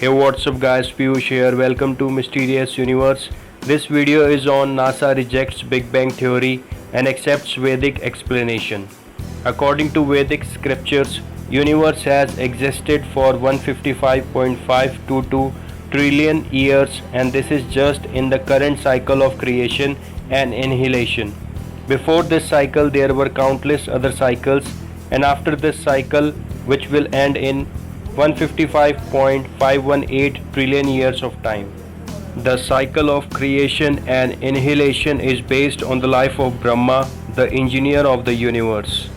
Hey, what's up guys, Piyush here. Welcome to Mysterious Universe. This video is on NASA rejects Big Bang theory and accepts Vedic explanation. According to Vedic scriptures, universe has existed for 155.522 trillion years, and this is just in the current cycle of creation and annihilation. Before this cycle there were countless other cycles, and after this cycle, which will end in 155.518 trillion years of time. The cycle of creation and annihilation is based on the life of Brahma, the engineer of the universe.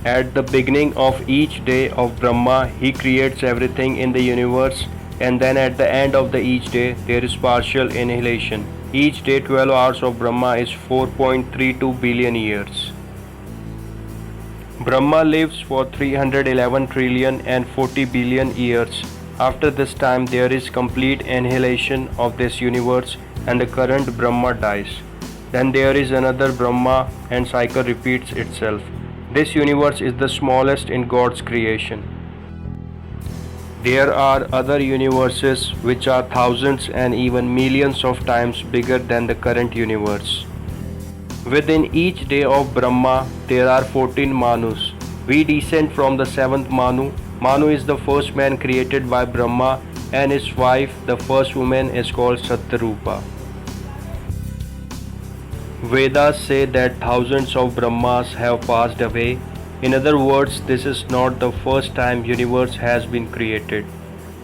At the beginning of each day of Brahma, he creates everything in the universe, and then at the end of each day there is partial annihilation. Each day 12 hours of Brahma is 4.32 billion years. Brahma lives for 311 trillion and 40 billion years. After this time there is complete annihilation of this universe and the current Brahma dies. Then there is another Brahma and cycle repeats itself. This universe is the smallest in God's creation. There are other universes which are thousands and even millions of times bigger than the current universe. Within each day of Brahma, there are 14 Manus. We descend from the 7th Manu. Manu is the first man created by Brahma, and his wife, the first woman, is called Satyarupa. Vedas say that thousands of Brahmas have passed away. In other words, this is not the first time universe has been created.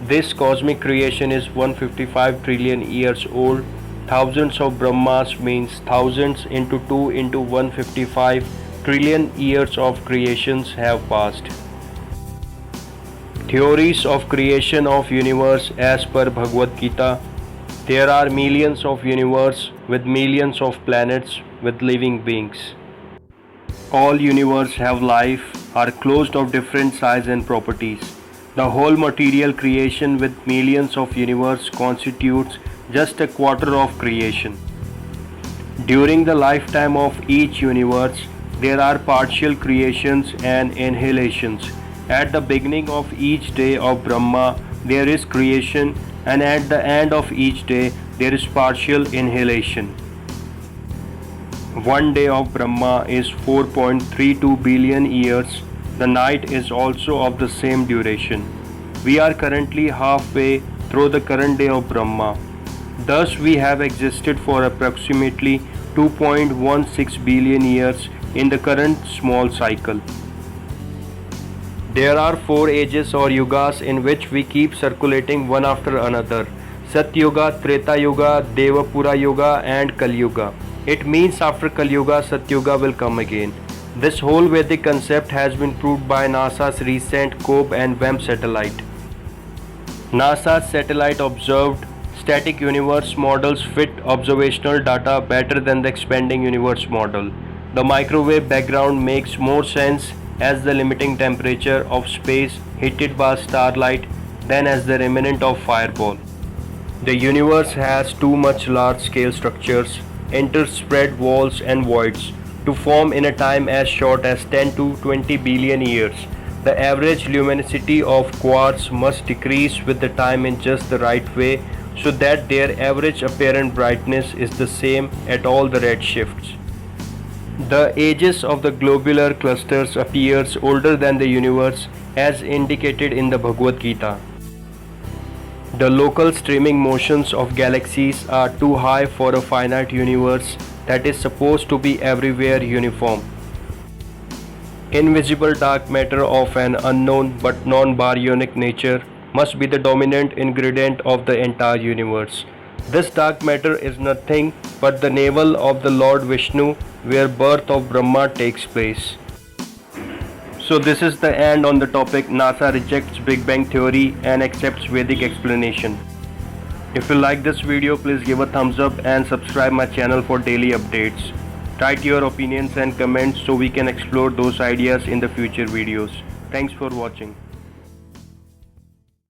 This cosmic creation is 155 trillion years old. Thousands of Brahmas means thousands into 2 into 155 trillion years of creations have passed. Theories of creation of universe as per Bhagavad Gita. There are millions of universe with millions of planets with living beings. All universe have life, are closed of different size and properties. The whole material creation with millions of universe constitutes just a quarter of creation. During the lifetime of each universe, there are partial creations and annihilations. At the beginning of each day of Brahma, there is creation, and at the end of each day, there is partial annihilation. One day of Brahma is 4.32 billion years. The night is also of the same duration. We are currently halfway through the current day of Brahma. Thus, we have existed for approximately 2.16 billion years in the current small cycle. There are 4 ages or yugas in which we keep circulating one after another: Satya Yuga, Treta Yuga, Devapura Yuga, and Kali Yuga. It means after Kali Yuga, Satya Yuga will come again. This whole Vedic concept has been proved by NASA's recent COBE and WEM satellite. NASA's satellite observed static universe models fit observational data better than the expanding universe model. The microwave background makes more sense as the limiting temperature of space heated by starlight than as the remnant of fireball. The universe has too much large-scale structures, interspread walls and voids to form in a time as short as 10 to 20 billion years. The average luminosity of quarks must decrease with the time in just the right way so that their average apparent brightness is the same at all the redshifts. The ages of the globular clusters appears older than the universe as indicated in the Bhagavad Gita. The local streaming motions of galaxies are too high for a finite universe that is supposed to be everywhere uniform. Invisible dark matter of an unknown but non-baryonic nature must be the dominant ingredient of the entire universe. This dark matter is nothing but the navel of the Lord Vishnu, where birth of Brahma takes place. So this is the end on the topic NASA rejects Big Bang theory and accepts Vedic explanation. If you like this video, please give a thumbs up and subscribe my channel for daily updates. Write your opinions and comments so we can explore those ideas in the future videos. Thanks for watching.